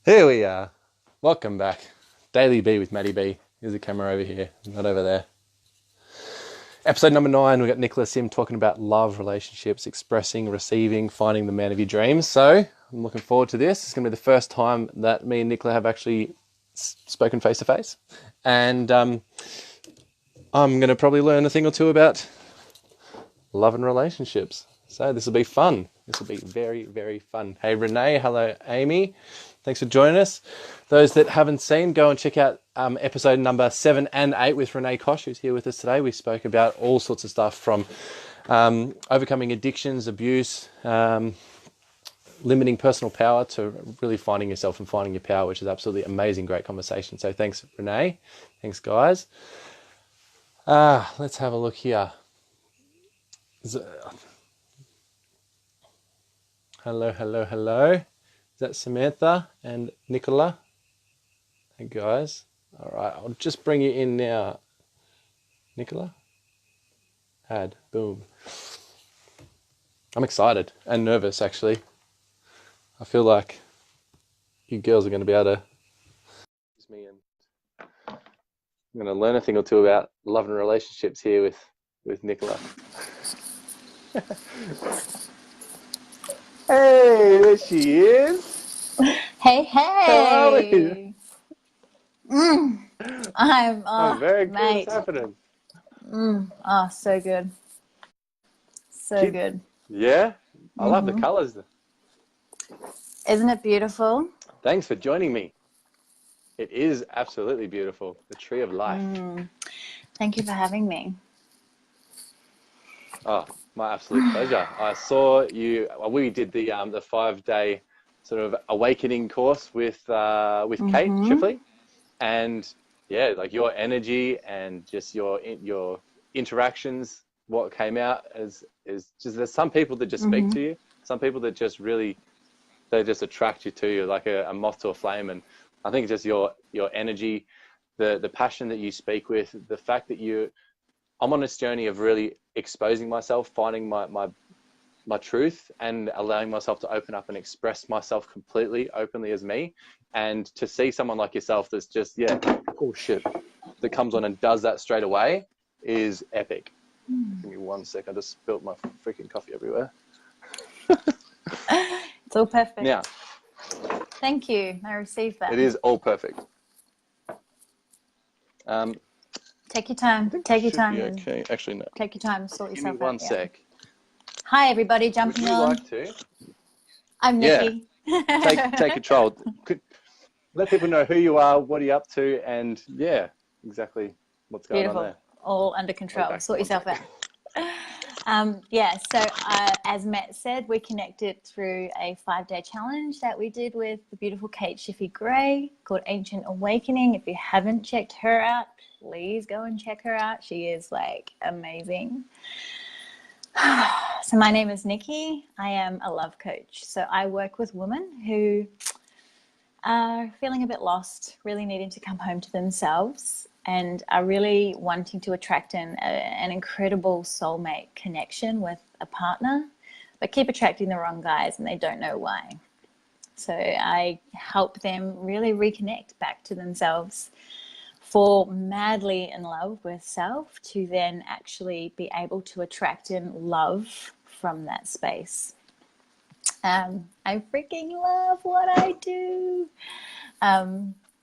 Here we are. Welcome back. Daily B with Matty B. Here's the camera over here, not over there. Episode number 9, we've got Nicola Syme talking about love, relationships, expressing, receiving, finding the man of your dreams. So I'm looking forward to this. It's going to be the first time that me and Nicola have actually spoken face to face. And I'm going to probably learn a thing or two about love and relationships. So this will be fun. This will be very, very fun. Hey, Renee. Hello, Amy. Thanks for joining us. Those that haven't seen, go and check out episode number 7 and 8 with Renee Kosh, who's here with us today. We spoke about all sorts of stuff from overcoming addictions, abuse, limiting personal power to really finding yourself and finding your power, which is absolutely amazing, great conversation. So thanks, Renee. Thanks, guys. Let's have a look here. Hello, hello, hello. Is that Samantha and Nicola? Hey, guys. All right, I'll just bring you in now. Nicola? Add. Boom. I'm excited and nervous, actually. I feel like you girls are going to be able to use me, and I'm going to learn a thing or two about love and relationships here with Nicola. Hey, there she is. Hey, How are you? hey. I'm, I'm very good. What's mate. happening? So good. So Kid? good. Yeah? I love the colours. Isn't it beautiful? Thanks for joining me. It is absolutely beautiful. The tree of life. Thank you for having me. Oh, my absolute pleasure. I saw you. We did the 5-day sort of awakening course with Kate Shipley, and yeah, like your energy and just your interactions. What came out is just there's some people that just speak to you. Some people that just really they just attract you to you like a moth to a flame, and I think just your energy, the passion that you speak with, the fact that I'm on this journey of really exposing myself, finding my truth, and allowing myself to open up and express myself completely openly as me. And to see someone like yourself that's just oh shit, that comes on and does that straight away is epic. Give me 1 sec. I just spilled my freaking coffee everywhere. It's all perfect. Now, Thank you. I received that. it is all perfect. Take your time. Take your time. Okay, actually no. Take your time. Sort Give me yourself 1 out. Yeah. sec. Hi, everybody Would jumping you on. like to I'm Nikki. take control? Let people know who you are, what are you up to, and yeah, exactly what's going on Beautiful. there. All under control. Okay, Sort one yourself sec. out. So as Matt said, we connected through a 5-day challenge that we did with the beautiful Kate Shiffy Gray called Ancient Awakening. If you haven't checked her out, please go and check her out. She is like amazing. So my name is Nikki. I am a love coach. So I work with women who are feeling a bit lost, really needing to come home to themselves, and are really wanting to attract an incredible soulmate connection with a partner, but keep attracting the wrong guys and they don't know why. So I help them really reconnect back to themselves, fall madly in love with self, to then actually be able to attract in love from that space. I freaking love what I do.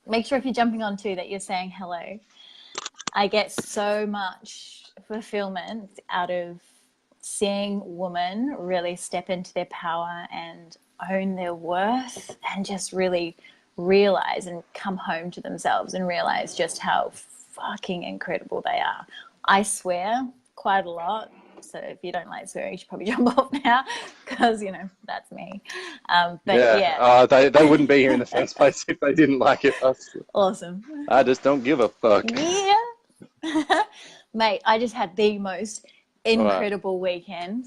Make sure if you're jumping on too that you're saying hello. I get so much fulfillment out of seeing women really step into their power and own their worth, and just really realize and come home to themselves and realize just how fucking incredible they are. I swear quite a lot. So if you don't like swearing, you should probably jump off now, because, that's me. But yeah. They wouldn't be here in the first place if they didn't like it. Awesome. I just don't give a fuck. Yeah. Mate, I just had the most incredible weekend.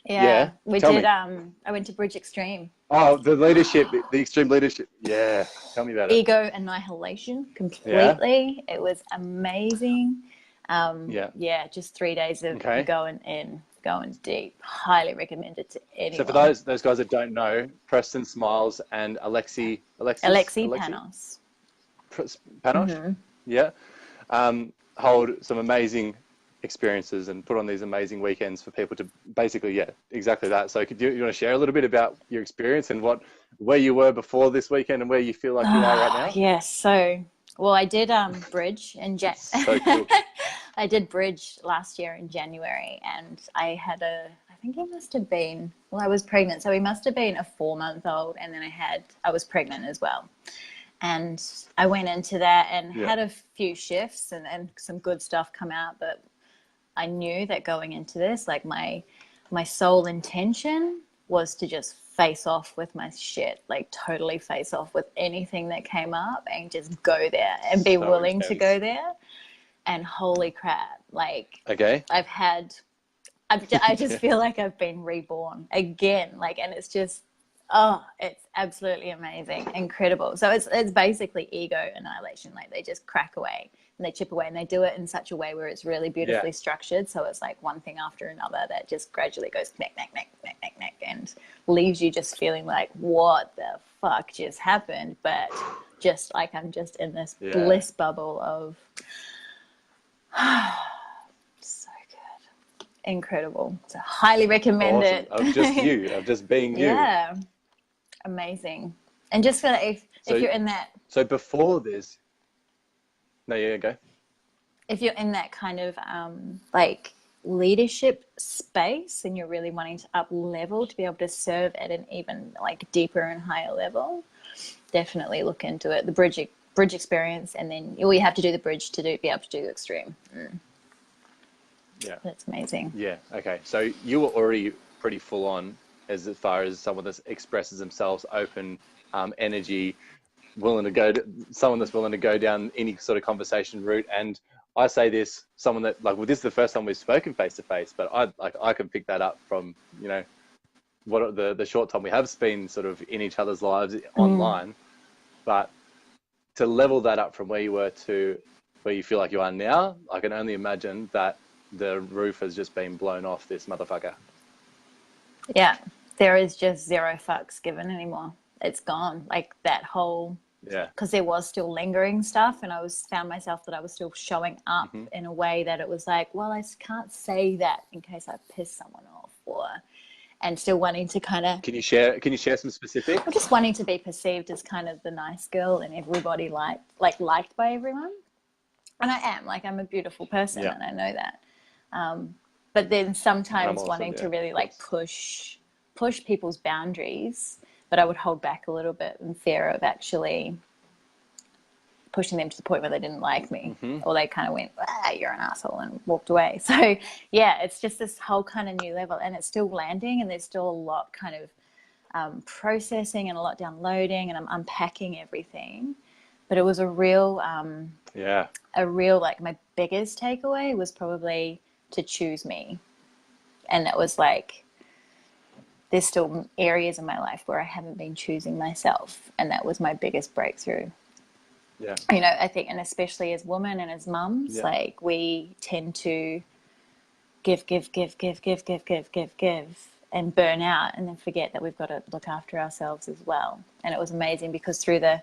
Yeah. We did. I went to Bridge Extreme. Oh, the leadership, the extreme leadership. Yeah. Tell me about it. Ego annihilation completely. Yeah. It was amazing. Yeah, just 3 days of going in. going deep. Highly recommend it to anyone. So for those guys that don't know, Preston Smiles and Alexi Panos. Panos, yeah, hold some amazing experiences and put on these amazing weekends for people to basically, yeah, exactly that. So you want to share a little bit about your experience and where you were before this weekend and where you feel like you are right now? Yes. So, well, I did bridge in So cool. I did bridge last year in January, and I had I think it must have been, well, I was pregnant. So he must have been a 4-month-old, and then I was pregnant as well. And I went into that and had a few shifts and some good stuff come out, but I knew that going into this, like my sole intention was to just face off with my shit, like totally face off with anything that came up and just go there and be willing to go there. And holy crap, like, okay, I just feel like I've been reborn again, like, and it's just, it's absolutely amazing, incredible. So it's basically ego annihilation. Like, they just crack away and they chip away, and they do it in such a way where it's really beautifully structured. So it's like one thing after another that just gradually goes knack, knack, knack, knack, knack, knack, and leaves you just feeling like, what the fuck just happened? But just like, I'm just in this bliss bubble of so good, incredible. So highly recommend it. Of just being you. Yeah, amazing. And just for if you're in that. So before this, no, yeah, go. If you're in that kind of like leadership space and you're really wanting to up level to be able to serve at an even like deeper and higher level, definitely look into it. The bridge experience, and then you have to do the bridge to be able to do the extreme. Yeah, that's amazing. Yeah, okay. So you were already pretty full on as far as someone that expresses themselves, open, energy, someone that's willing to go down any sort of conversation route. And I say this, someone that like, well, this is the first time we've spoken face to face, but I can pick that up from, you know, what the short time we have been sort of in each other's lives online. But to level that up from where you were to where you feel like you are now, I can only imagine that the roof has just been blown off this motherfucker. Yeah, there is just zero fucks given anymore. It's gone. Like that whole, because there was still lingering stuff, and I found myself that I was still showing up in a way that it was like, well, I can't say that in case I piss someone off, and still wanting to kind of. Can you share some specifics? I'm just wanting to be perceived as kind of the nice girl, and everybody liked by everyone, and I am. Like, I'm a beautiful person, and I know that. But then sometimes wanting to really like push people's boundaries, but I would hold back a little bit in fear of actually pushing them to the point where they didn't like me, or they kind of went, you're an asshole, and walked away. So yeah, it's just this whole kind of new level, and it's still landing, and there's still a lot kind of processing and a lot downloading, and I'm unpacking everything. But it was a real like, my biggest takeaway was probably to choose me. And that was like, there's still areas in my life where I haven't been choosing myself, and that was my biggest breakthrough. Yeah. You know, I think, and especially as women and as mums, like, we tend to give, and burn out, and then forget that we've got to look after ourselves as well. And it was amazing because through the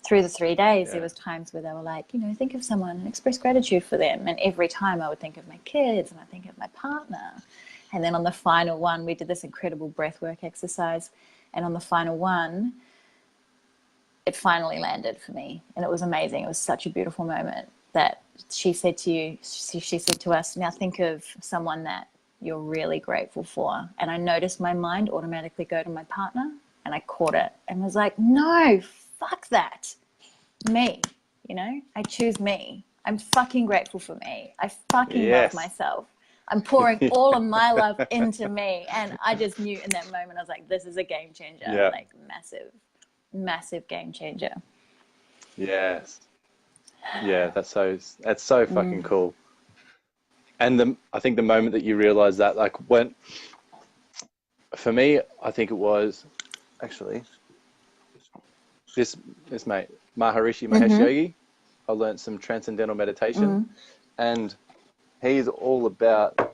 3 days, there was times where they were like, you know, think of someone and express gratitude for them. And every time I would think of my kids, and I think of my partner. And then on the final one, we did this incredible breathwork exercise. And on the final one, it finally landed for me. And it was amazing. It was such a beautiful moment that she said to us, now think of someone that you're really grateful for. And I noticed my mind automatically go to my partner, and I caught it and was like, no, fuck that. Me, you know, I choose me. I'm fucking grateful for me. I fucking love myself. I'm pouring all of my love into me. And I just knew in that moment, I was like, this is a game changer. Like, massive game changer. Yes. Yeah, that's so fucking cool. And I think the moment that you realize that, like, when, for me, I think it was actually this mate, Maharishi Mahesh Yogi. I learned some transcendental meditation, and he's all about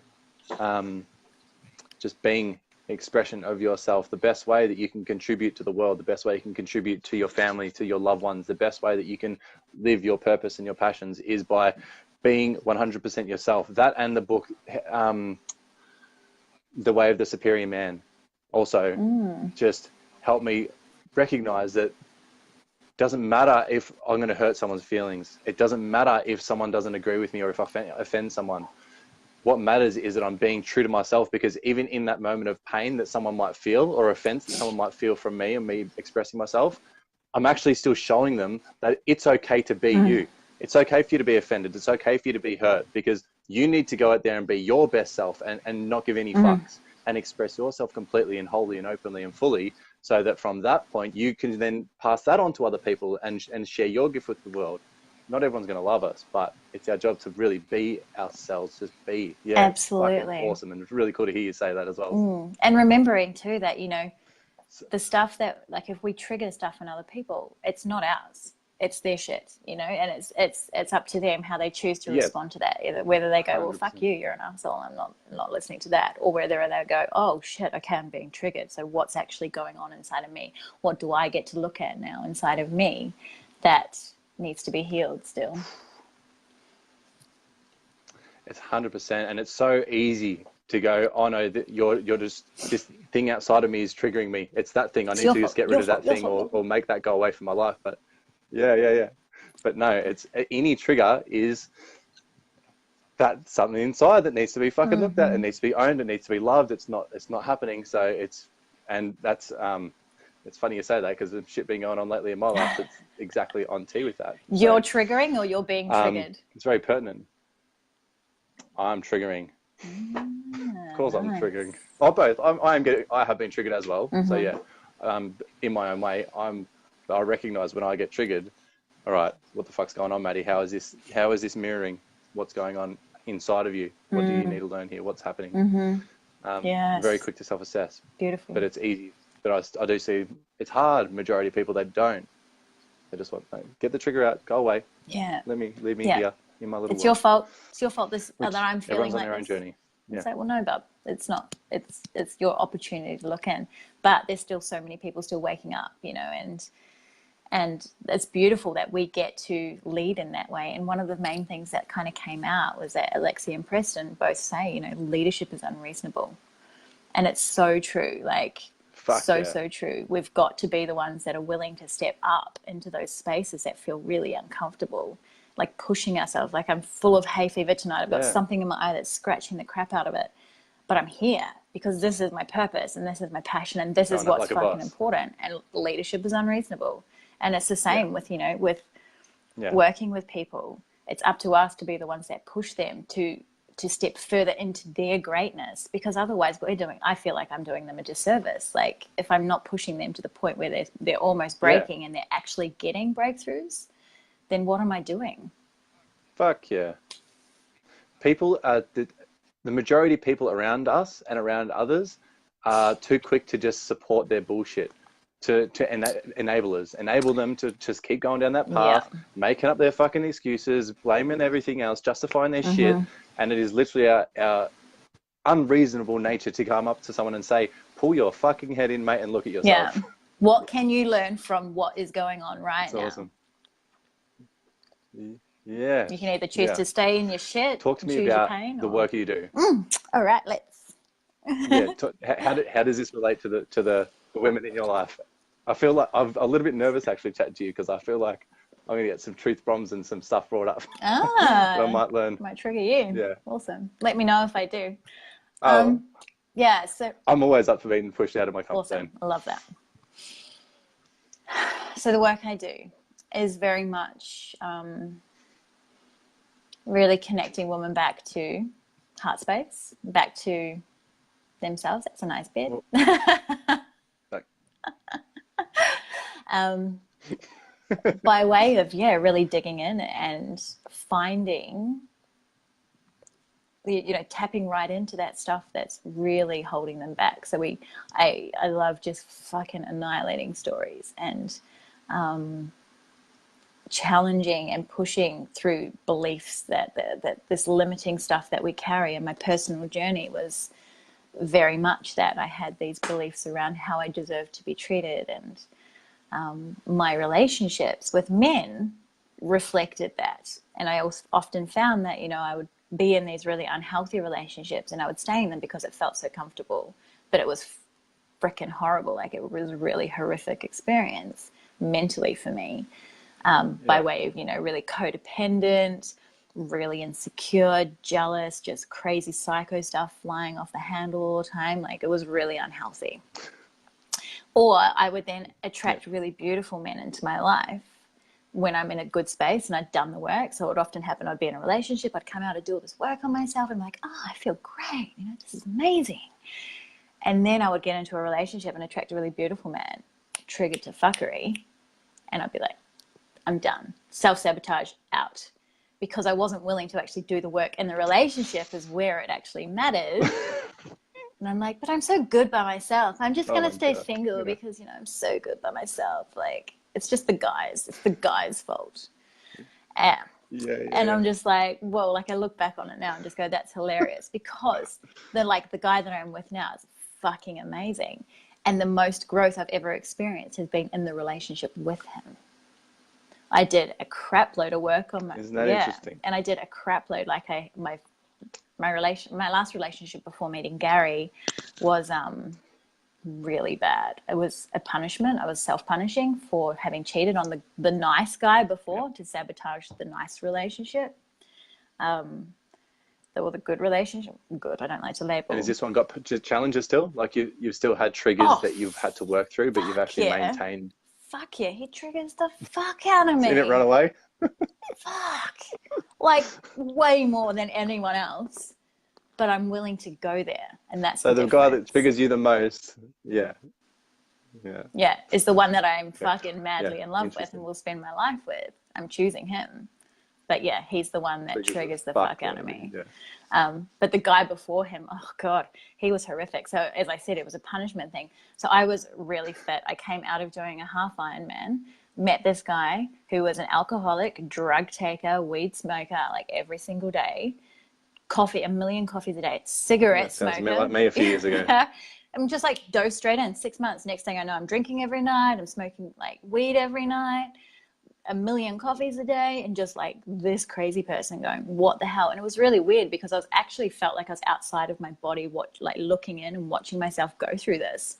just being expression of yourself. The best way that you can contribute to the world, the best way you can contribute to your family, to your loved ones, the best way that you can live your purpose and your passions is by being 100% yourself. That and the book, The Way of the Superior Man, also just helped me recognize that doesn't matter if I'm going to hurt someone's feelings. It doesn't matter if someone doesn't agree with me or if I offend someone. What matters is that I'm being true to myself, because even in that moment of pain that someone might feel, or offense that someone might feel from me and me expressing myself, I'm actually still showing them that it's okay to be you. It's okay for you to be offended. It's okay for you to be hurt, because you need to go out there and be your best self and not give any fucks and express yourself completely and wholly and openly and fully, so that from that point you can then pass that on to other people and share your gift with the world. Not everyone's going to love us, but it's our job to really be ourselves, just be. Yeah, Absolutely. fucking awesome. And it's really cool to hear you say that as well. And remembering too that, you know, the stuff that, like, if we trigger stuff in other people, it's not ours. It's their shit, you know, and it's up to them how they choose to respond to that. Either whether they go, 100%. Well, fuck you, you're an asshole, I'm not listening to that, or whether they go, oh shit, okay, I'm being triggered. So what's actually going on inside of me? What do I get to look at now inside of me that needs to be healed still? It's 100%, and it's so easy to go, oh no, you're just, this thing outside of me is triggering me. It's that thing. I need to just get rid of that thing or make that go away from my life. But yeah. But no, it's any trigger is that something inside that needs to be fucking looked at. It needs to be owned. It needs to be loved. It's not happening. So that's it's funny you say that, because the shit been going on lately in my life, it's exactly on tee with that. You're triggering, or you're being triggered? It's very pertinent. I'm triggering. Of course, I'm triggering. Oh, both. I have been triggered as well. So yeah, in my own way, I recognize when I get triggered. All right, what the fuck's going on, Maddie? How is this mirroring what's going on inside of you? What do you need to learn here? What's happening? Yes. Very quick to self-assess. Beautiful. But it's easy. But I do see it's hard. Majority of people, they don't. They just want, get the trigger out, go away. Yeah. Leave me here in my little. It's your fault. It's your fault. That I'm feeling everyone's on like their own this. journey. Yeah. It's like, well, no, bub, it's not. It's your opportunity to look in. But there's still so many people still waking up, you know, and it's beautiful that we get to lead in that way. And one of the main things that kind of came out was that Alexia and Preston both say, you know, leadership is unreasonable, and it's so true. Like. So true. We've got to be the ones that are willing to step up into those spaces that feel really uncomfortable, like pushing ourselves. Like, I'm full of hay fever tonight. I've got something in my eye that's scratching the crap out of it, but I'm here because this is my purpose and this is my passion and this is what's fucking important. And leadership is unreasonable. And it's the same with, you know, with working with people. It's up to us to be the ones that push them to step further into their greatness, because otherwise I feel like I'm doing them a disservice. Like, if I'm not pushing them to the point where they're almost breaking and they're actually getting breakthroughs, then what am I doing? Fuck yeah. People are, the majority of people around us and around others are too quick to just support their bullshit. To enable them to just keep going down that path, making up their fucking excuses, blaming everything else, justifying their shit. And it is literally our unreasonable nature to come up to someone and say, pull your fucking head in, mate, and look at yourself. Yeah. What can you learn from what is going on right now? Awesome. Yeah. You can either choose to stay in your shit. Talk to me about the work you do. All right, let's. How does this relate to the women in your life? I feel like I'm a little bit nervous actually chatting to you, because I feel like I'm going to get some truth bombs and some stuff brought up. I might learn. Might trigger you. Yeah. Awesome. Let me know if I do. Yeah, so I'm always up for being pushed out of my comfort zone. I love that. So the work I do is very much really connecting women back to heart space, back to themselves. That's a nice bit. By way of really digging in and finding, you know, tapping right into that stuff that's really holding them back. So I love just fucking annihilating stories and challenging and pushing through beliefs that this limiting stuff that we carry. And my personal journey was very much that I had these beliefs around how I deserved to be treated, and my relationships with men reflected that. And I also often found that, you know, I would be in these really unhealthy relationships and I would stay in them because it felt so comfortable, but it was freaking horrible. Like, it was a really horrific experience mentally for me, by way of, you know, really codependent, really insecure, jealous, just crazy psycho stuff flying off the handle all the time. Like, it was really unhealthy. Or I would then attract really beautiful men into my life when I'm in a good space and I'd done the work. So it would often happen, I'd be in a relationship, I'd come out and do all this work on myself, and I'm like, oh, I feel great, you know, this is amazing. And then I would get into a relationship and attract a really beautiful man, triggered to fuckery, and I'd be like, I'm done. Self-sabotage, out. Because I wasn't willing to actually do the work, and the relationship is where it actually matters. And I'm like, but I'm so good by myself. I'm just going to stay single because, you know, I'm so good by myself. Like, it's just the guys. It's the guys' fault. And I'm just like, whoa, like, I look back on it now and just go, that's hilarious, because the guy that I'm with now is fucking amazing. And the most growth I've ever experienced has been in the relationship with him. I did a crap load of work on my, Isn't that interesting? And I did a crap load. Like, my last relationship before meeting Gary was really bad. It was a punishment. I was self-punishing for having cheated on the nice guy before to sabotage the nice relationship. Or the good relationship. Good, I don't like to label. And has this one got challenges still? Like, you've still had triggers that you've had to work through, but you've actually maintained. Fuck yeah, he triggers the fuck out of me. Seen it run away? Fuck. Like, way more than anyone else. But I'm willing to go there. And that's so the guy that triggers you the most, is the one that I'm fucking madly in love with and will spend my life with. I'm choosing him. But yeah, he's the one that triggers the fuck out of me. But the guy before him, oh God, he was horrific. So as I said, it was a punishment thing. So I was really fit. I came out of doing a half Ironman, met this guy who was an alcoholic, drug taker, weed smoker, like every single day, coffee, 1 million coffees a day, cigarette smoker. Sounds like me a few years ago. I'm just like dove straight in, 6 months. Next thing I know, I'm drinking every night. I'm smoking like weed every night. 1 million coffees a day, and just like this crazy person going, what the hell? And it was really weird because I was actually felt like I was outside of my body, looking in and watching myself go through this.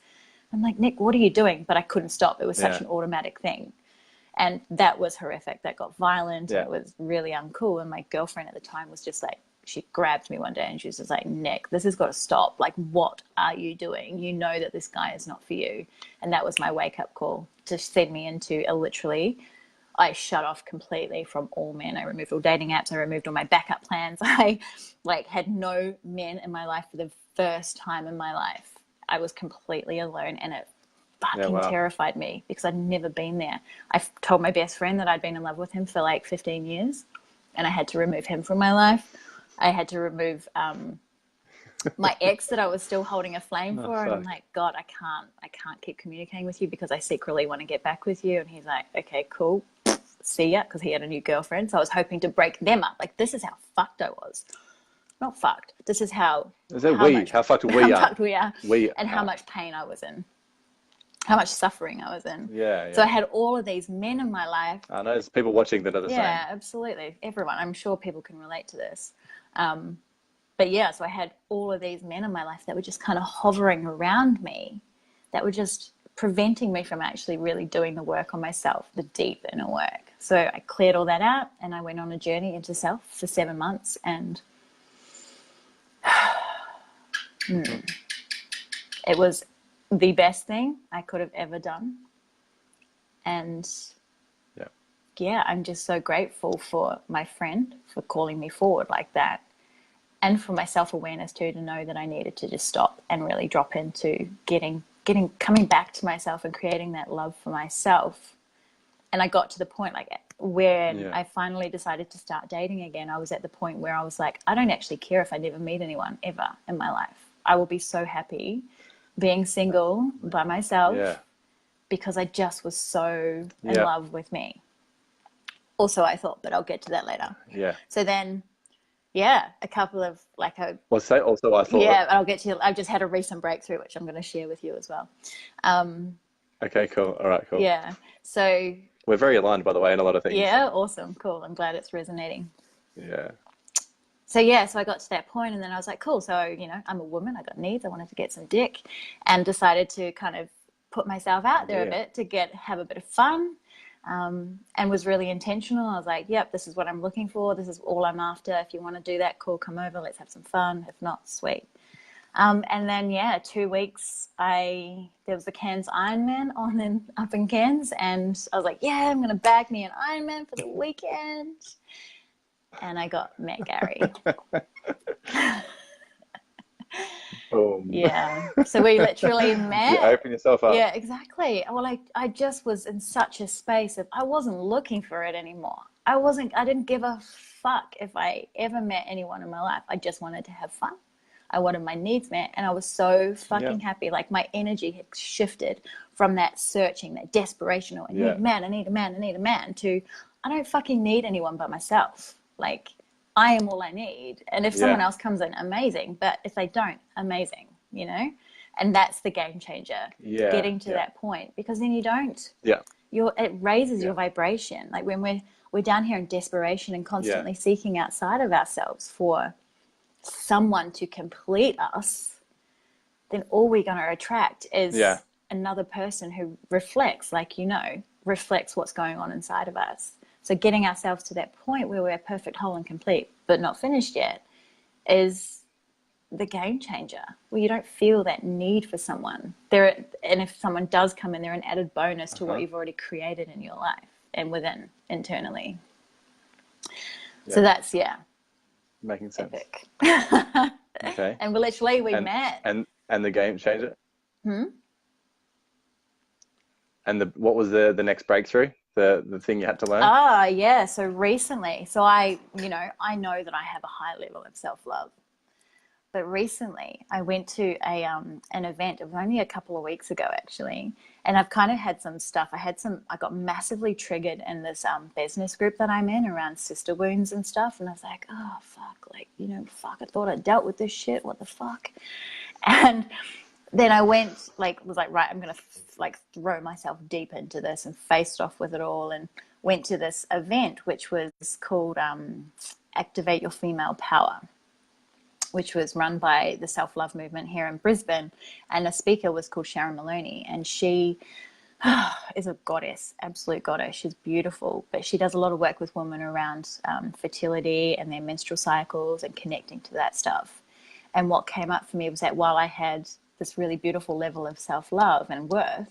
I'm like, Nick, what are you doing? But I couldn't stop. It was such an automatic thing. And that was horrific. That got violent. And it was really uncool. And my girlfriend at the time was just like, she grabbed me one day and she was just like, Nick, this has got to stop. Like, what are you doing? You know that this guy is not for you. And that was my wake up call to send me into I shut off completely from all men. I removed all dating apps. I removed all my backup plans. I had no men in my life for the first time in my life. I was completely alone, and it fucking terrified me because I'd never been there. I told my best friend that I'd been in love with him for like 15 years, and I had to remove him from my life. I had to remove my ex that I was still holding a flame for. And I'm like, God, I can't keep communicating with you because I secretly want to get back with you. And he's like, okay, cool. See ya, because he had a new girlfriend. So I was hoping to break them up. Like, this is how fucked I was. Not fucked. This is how... How fucked we are. How fucked we are. And how much pain I was in. How much suffering I was in. So I had all of these men in my life. I know there's people watching that are the same. Yeah, absolutely. Everyone. I'm sure people can relate to this. But yeah, so I had all of these men in my life that were just kind of hovering around me, that were just preventing me from actually really doing the work on myself, the deep inner work. So I cleared all that out and I went on a journey into self for 7 months, and it was the best thing I could have ever done. And I'm just so grateful for my friend for calling me forward like that, and for my self-awareness too, to know that I needed to just stop and really drop into coming back to myself and creating that love for myself. And I got to the point when I finally decided to start dating again, I was at the point where I was like, I don't actually care if I never meet anyone ever in my life. I will be so happy being single by myself because I just was so in love with me. Also, I thought, but I'll get to that later. So then Yeah, a couple of like a Well, say also, I thought, yeah, I'll get to you. I've just had a recent breakthrough, which I'm going to share with you as well. Um, okay, cool. All right, cool. yeah. So We're very aligned, by the way, in a lot of things. yeah, awesome, cool. I'm glad it's resonating. Yeah. So yeah, so I got to that point, and then I was like, cool. So I'm a woman. I got needs. I wanted to get some dick, and decided to kind of put myself out there a Yeah. bit to have a bit of fun, and was really intentional. I was like, yep, this is what I'm looking for. This is all I'm after. If you want to do that, cool, come over. Let's have some fun. If not, sweet. And then yeah, 2 weeks. There was the Cairns Ironman on up in Cairns, and I was like, yeah, I'm gonna bag me an Ironman for the weekend. And I met Gary. Boom. Yeah. So we literally You met. open yourself up. Yeah, exactly. Well, I just was in such a space of I wasn't looking for it anymore. I didn't give a fuck if I ever met anyone in my life. I just wanted to have fun. I wanted my needs met, and I was so Yeah. fucking happy. Like my energy had shifted from that searching, that desperation, or I need a man, I need a man, I need a man, to I don't fucking need anyone but myself. Like I am all I need. And if someone else comes in, amazing. But if they don't, amazing, And that's the game changer. Yeah. Getting to that point, because then you don't. Yeah. It raises your vibration. Like when we're down here in desperation and constantly seeking outside of ourselves for someone to complete us, then all we're going to attract is another person who reflects what's going on inside of us. So getting ourselves to that point where we're perfect, whole and complete, but not finished yet, is the game changer, where you don't feel that need for someone there. And if someone does come in, they're an added bonus to what you've already created in your life and within internally. So that's making sense. epic. Okay. And we met. And the game changer. And what was the next breakthrough? The thing you had to learn? Yeah. So recently, I know that I have a high level of self-love. But recently I went to an event. It was only a couple of weeks ago, actually. And I've kind of had some stuff. I got massively triggered in this business group that I'm in around sister wounds and stuff. And I was like, oh, fuck, I thought I dealt with this shit. What the fuck? And then I was like, right, I'm going to throw myself deep into this, and faced off with it all, and went to this event, which was called Activate Your Female Power, which was run by the self-love movement here in Brisbane. And the speaker was called Sharon Maloney, and she is a goddess, absolute goddess. She's beautiful, but she does a lot of work with women around fertility and their menstrual cycles and connecting to that stuff. And what came up for me was that while I had this really beautiful level of self-love and worth,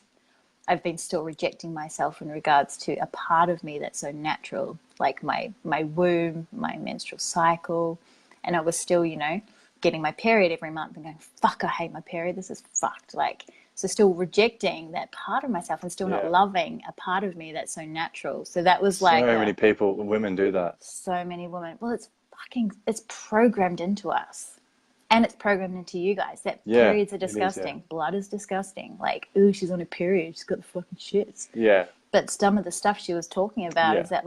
I've been still rejecting myself in regards to a part of me that's so natural, like my womb, my menstrual cycle. And I was still, getting my period every month and going, fuck, I hate my period. This is fucked. So still rejecting that part of myself and still not loving a part of me that's so natural. So that was like so many women do that. So many women. Well, it's programmed into us. And it's programmed into you guys that periods are disgusting. Blood is disgusting. Like, ooh, she's on a period. She's got the fucking shits. Yeah. But some of the stuff she was talking about is that,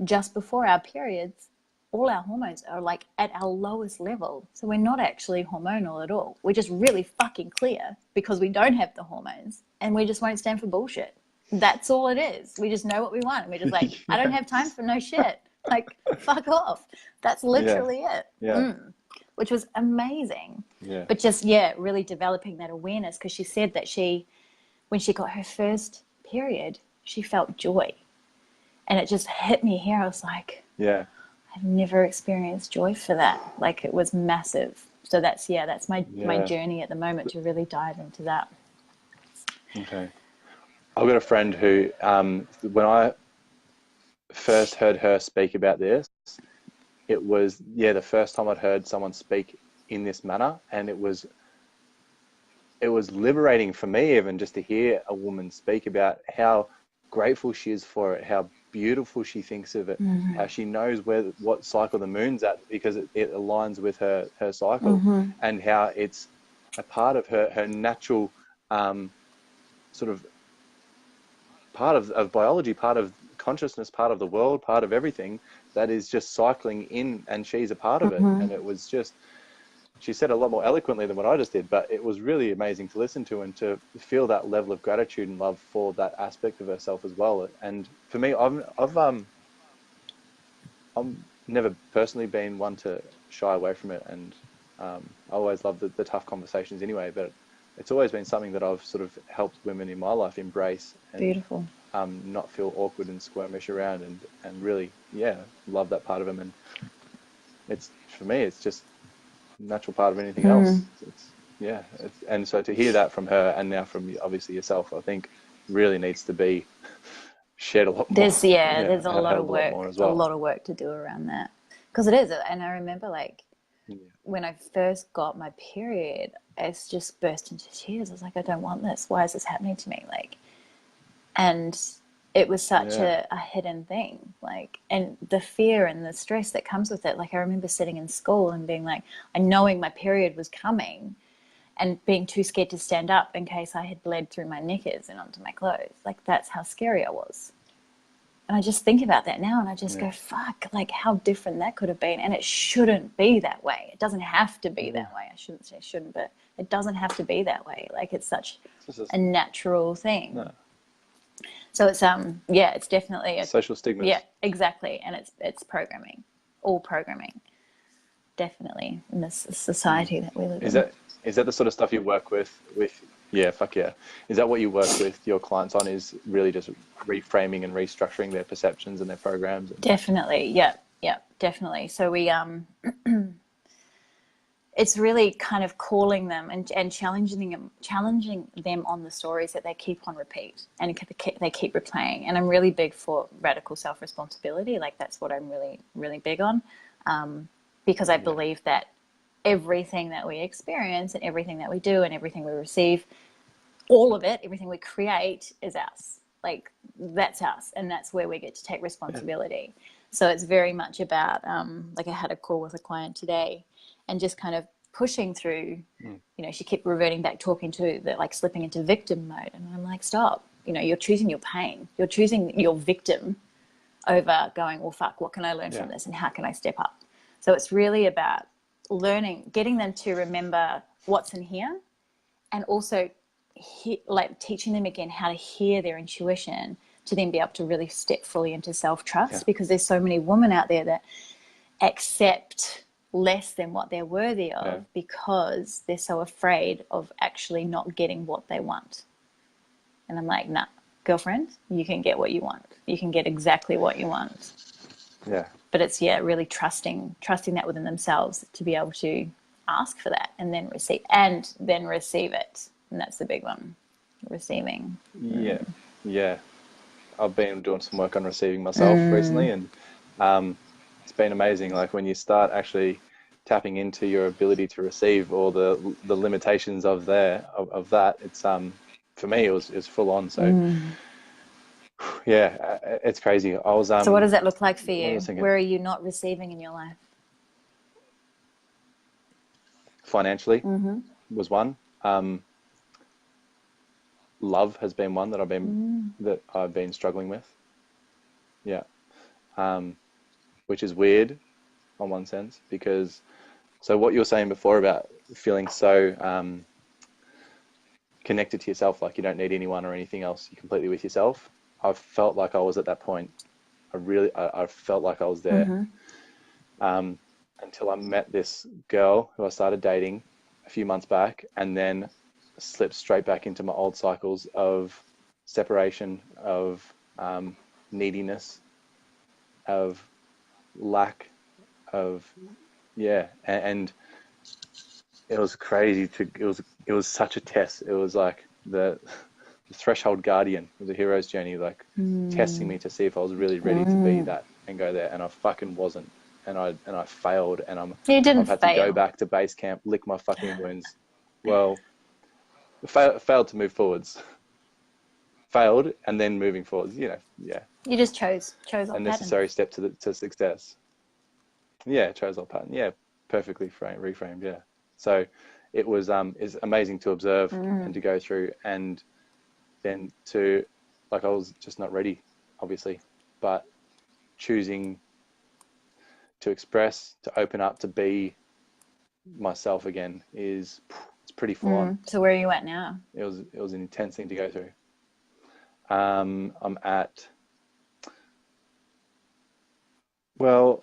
just before our periods, all our hormones are, at our lowest level. So we're not actually hormonal at all. We're just really fucking clear because we don't have the hormones, and we just won't stand for bullshit. That's all it is. We just know what we want. And we're just like, I don't have time for no shit. Fuck off. That's literally it. Yeah. Which was amazing. Yeah. But just, really developing that awareness, because she said that when she got her first period, she felt joy. And it just hit me here. I was like, I've never experienced joy for that. It was massive. So that's my journey at the moment, to really dive into that. Okay. I've got a friend who, when I first heard her speak about this, it was, the first time I'd heard someone speak in this manner, and it was liberating for me even just to hear a woman speak about how grateful she is for it, how beautiful she thinks of it, how she knows what cycle the moon's at because it aligns with her cycle, and how it's a part of her natural sort of part of biology, part of consciousness, part of the world, part of everything that is just cycling in, and she's a part of it. And it was just, she said a lot more eloquently than what I just did, but it was really amazing to listen to and to feel that level of gratitude and love for that aspect of herself as well. And for me, I've never personally been one to shy away from it, and I always love the tough conversations anyway, but it's always been something that I've sort of helped women in my life embrace and Beautiful. not feel awkward and squirmish around, and really, yeah, love that part of them. And it's, for me, it's just a natural part of anything else. And so to hear that from her, and now from obviously yourself, I think really needs to be shared a lot more. There's a lot of work. More as There's well. a lot of work to do around that, because it is. And I remember, like, when I first got my period, I just burst into tears. I was like, I don't want this. Why is this happening to me? Like, and it was such a hidden thing, like, and the fear and the stress that comes with it. Like, I remember sitting in school and being like, and knowing my period was coming, and being too scared to stand up in case I had bled through my knickers and onto my clothes. Like, that's how scary I was. And I just think about that now, and I just go, fuck, like, how different that could have been. And it shouldn't be that way. It doesn't have to be that way. I shouldn't say shouldn't, but it doesn't have to be that way. Like, it's such a natural thing. No. So it's, it's definitely a social stigma. Yeah, exactly. And it's programming, all programming, definitely, in this society that we live in. Is that the sort of stuff you work with? Yeah, fuck yeah. Is that what you work with your clients on, is really just reframing and restructuring their perceptions and their programs? Definitely. Yeah, definitely. So we, it's really kind of calling them and challenging them on the stories that they keep on repeat and they keep replaying. And I'm really big for radical self-responsibility. Like, that's what I'm really, really big on, because I believe that everything that we experience and everything that we do and everything we receive, all of it, everything we create is us. Like, that's us, and that's where we get to take responsibility. So it's very much about, like, I had a call with a client today, and just kind of pushing through, you know, she kept reverting back, talking to the, like, slipping into victim mode. And I'm like, stop, you know, you're choosing your pain. You're choosing your victim over going, well, fuck, what can I learn from this, and how can I step up? So it's really about learning, getting them to remember what's in here, and also like teaching them again how to hear their intuition, to then be able to really step fully into self-trust, because there's so many women out there that accept less than what they're worthy of because they're so afraid of actually not getting what they want. And I'm like, nah, girlfriend, you can get what you want. You can get exactly what you want. Yeah. But it's, really trusting that within themselves to be able to ask for that and then receive it. And that's the big one, receiving. Yeah. I've been doing some work on receiving myself recently, and it's been amazing. Like, when you start actually tapping into your ability to receive, or the limitations of that, it's for me it was full on. So it's crazy. I was so what does that look like for you? Where are you not receiving in your life? Financially was one. Love has been one that I've been struggling with. Which is weird on one sense, because so what you were saying before about feeling so connected to yourself, like you don't need anyone or anything else, you're completely with yourself. I felt like I was at that point. I felt like I was there until I met this girl who I started dating a few months back, and then slipped straight back into my old cycles of separation, of neediness, of lack, of and it was crazy it was such a test. It was like the threshold guardian of the hero's journey, like testing me to see if I was really ready to be that and go there, and I fucking wasn't, and I failed, and I've had to go back to base camp, lick my fucking wounds. Well, failed to move forwards. Failed, and then moving forwards, you just chose a necessary step to success. Chose old pattern. Perfectly reframed. So it was is amazing to observe and to go through, and then to, like, I was just not ready, obviously, but choosing to express, to open up, to be myself again it's pretty full on. So where are you at now? It was an intense thing to go through. I'm at, well,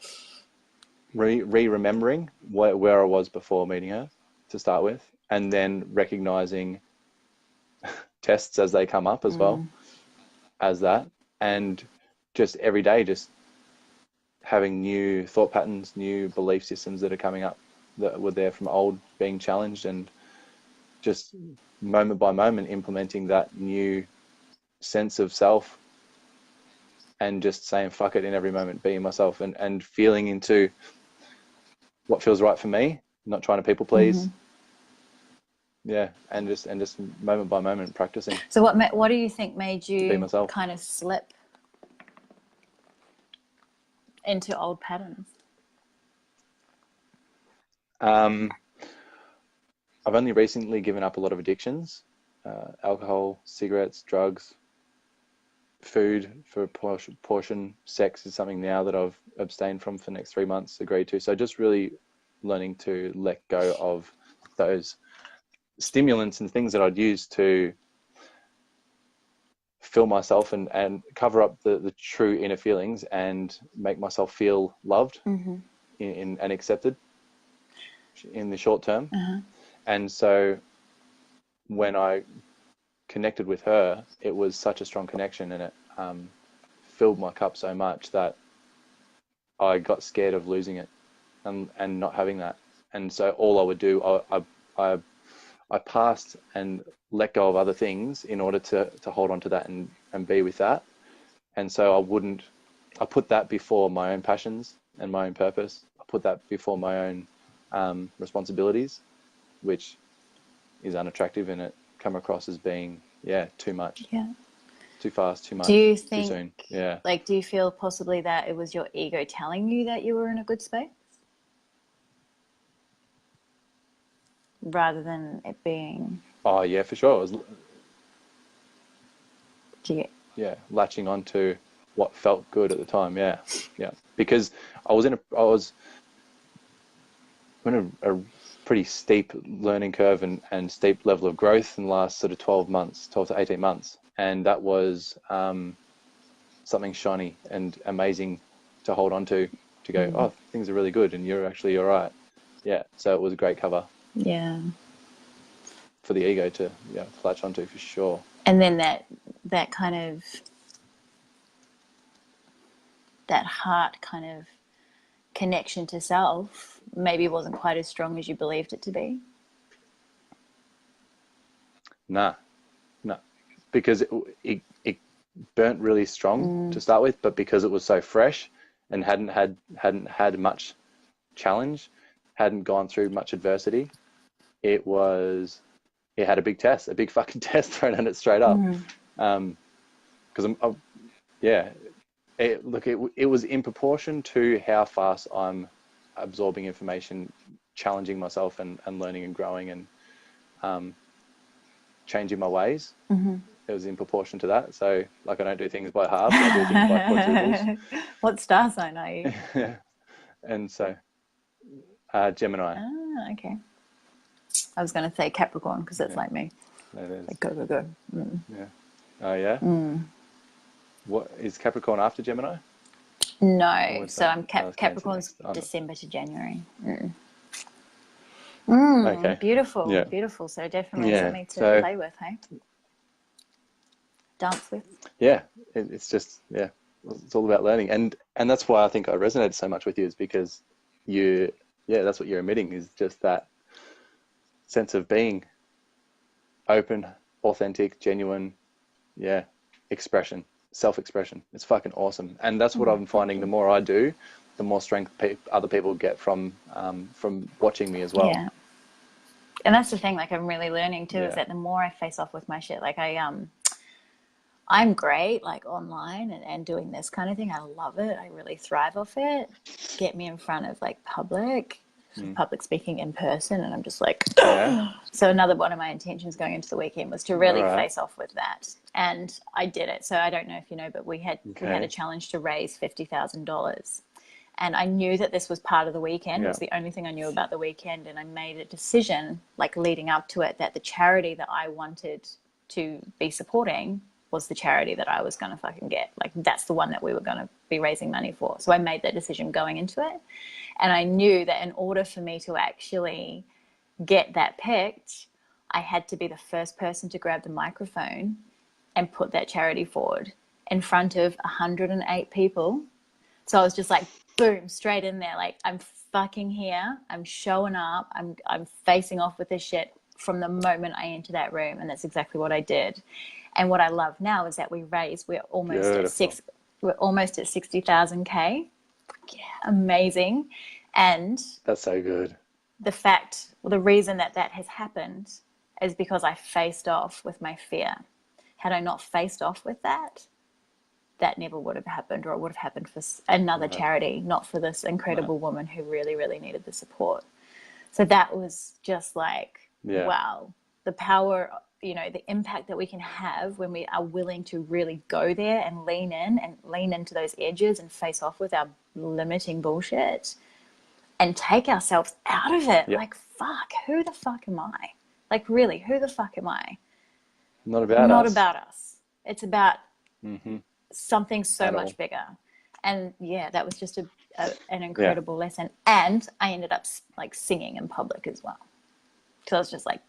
remembering where I was before meeting her to start with, and then recognizing tests as they come up as well as that, and just every day just having new thought patterns, new belief systems that are coming up that were there from old being challenged, and just moment by moment implementing that new sense of self, and just saying fuck it in every moment, being myself, and feeling into what feels right for me, not trying to people please. Yeah, and just moment by moment practicing. So what do you think made you kind of slip into old patterns? I've only recently given up a lot of addictions, alcohol, cigarettes, drugs, food for a portion, sex is something now that I've abstained from for the next 3 months, agreed to. So just really learning to let go of those stimulants and things that I'd use to fill myself and cover up the true inner feelings and make myself feel loved in and accepted in the short term. And so when I connected with her, it was such a strong connection, and it filled my cup so much that I got scared of losing it and not having that. And so all I would do, I passed and let go of other things in order to hold on to that and be with that. And so I put that before my own passions and my own purpose. I put that before my own responsibilities, which is unattractive, and it come across as being, too much. Yeah. Too fast, too much, do you think, too soon. Yeah. Like, do you feel possibly that it was your ego telling you that you were in a good space, rather than it being... Oh yeah, for sure. It was, yeah, latching on to what felt good at the time. Yeah. Because I was in a pretty steep learning curve and steep level of growth in the last sort of 12 to 18 months. And that was something shiny and amazing to hold on to go, oh, things are really good and you're actually all right. Yeah. So it was a great cover. Yeah. For the ego to latch onto, for sure. And then that kind of, that heart kind of connection to self maybe wasn't quite as strong as you believed it to be. Nah, because it burnt really strong to start with, but because it was so fresh and hadn't had much challenge, hadn't gone through much adversity, it had a big fucking test thrown at it straight up. Because it was in proportion to how fast I'm absorbing information, challenging myself and learning and growing and changing my ways. It was in proportion to that. So like, I don't do things by halves, I do things by quadruples. What star sign are you? And so Gemini. Ah, okay. I was going to say Capricorn because it's like me. It is. Like go. Yeah. Oh yeah. What is Capricorn after Gemini? No, so I'm Capricorn's December to January. Okay. Beautiful, yeah. Beautiful. So definitely something to play with, hey? Dance with. Yeah, it's just it's all about learning, and that's why I think I resonated so much with you, is because that's what you're emitting, is just that sense of being open, authentic, genuine, expression, self-expression. It's fucking awesome, and that's what I'm finding. The more I do, the more strength other people get from watching me as well. Yeah, and that's the thing. Like, I'm really learning too, is that the more I face off with my shit, like I'm great, like online and doing this kind of thing. I love it. I really thrive off it. Get me in front of like public for public speaking in person, and I'm just like, Yeah. so another one of my intentions going into the weekend was to really face off with that, and I did it. So I don't know if you know, but we had a challenge to raise $50,000, and I knew that this was part of the weekend. It was the only thing I knew about the weekend, and I made a decision, like leading up to it, that the charity that I wanted to be supporting was the charity that I was going to fucking get. Like, that's the one that we were going to be raising money for. So I made that decision going into it. And I knew that in order for me to actually get that picked, I had to be the first person to grab the microphone and put that charity forward in front of 108 people. So I was just like, boom, straight in there. Like, I'm fucking here. I'm showing up. I'm facing off with this shit from the moment I enter that room. And that's exactly what I did. And what I love now is that we're almost at 60,000 K. Yeah, amazing. And that's so good. The reason that has happened is because I faced off with my fear. Had I not faced off with that, that never would have happened, or it would have happened for another charity, not for this incredible woman who really, really needed the support. So that was just like, wow, the power, you know, the impact that we can have when we are willing to really go there and lean into those edges and face off with our limiting bullshit and take ourselves out of it. Like, fuck, who the fuck am I? Like, really, who the fuck am I? Not about us. It's about something so much bigger. And yeah, that was just an incredible lesson. And I ended up like singing in public as well. So I was just like,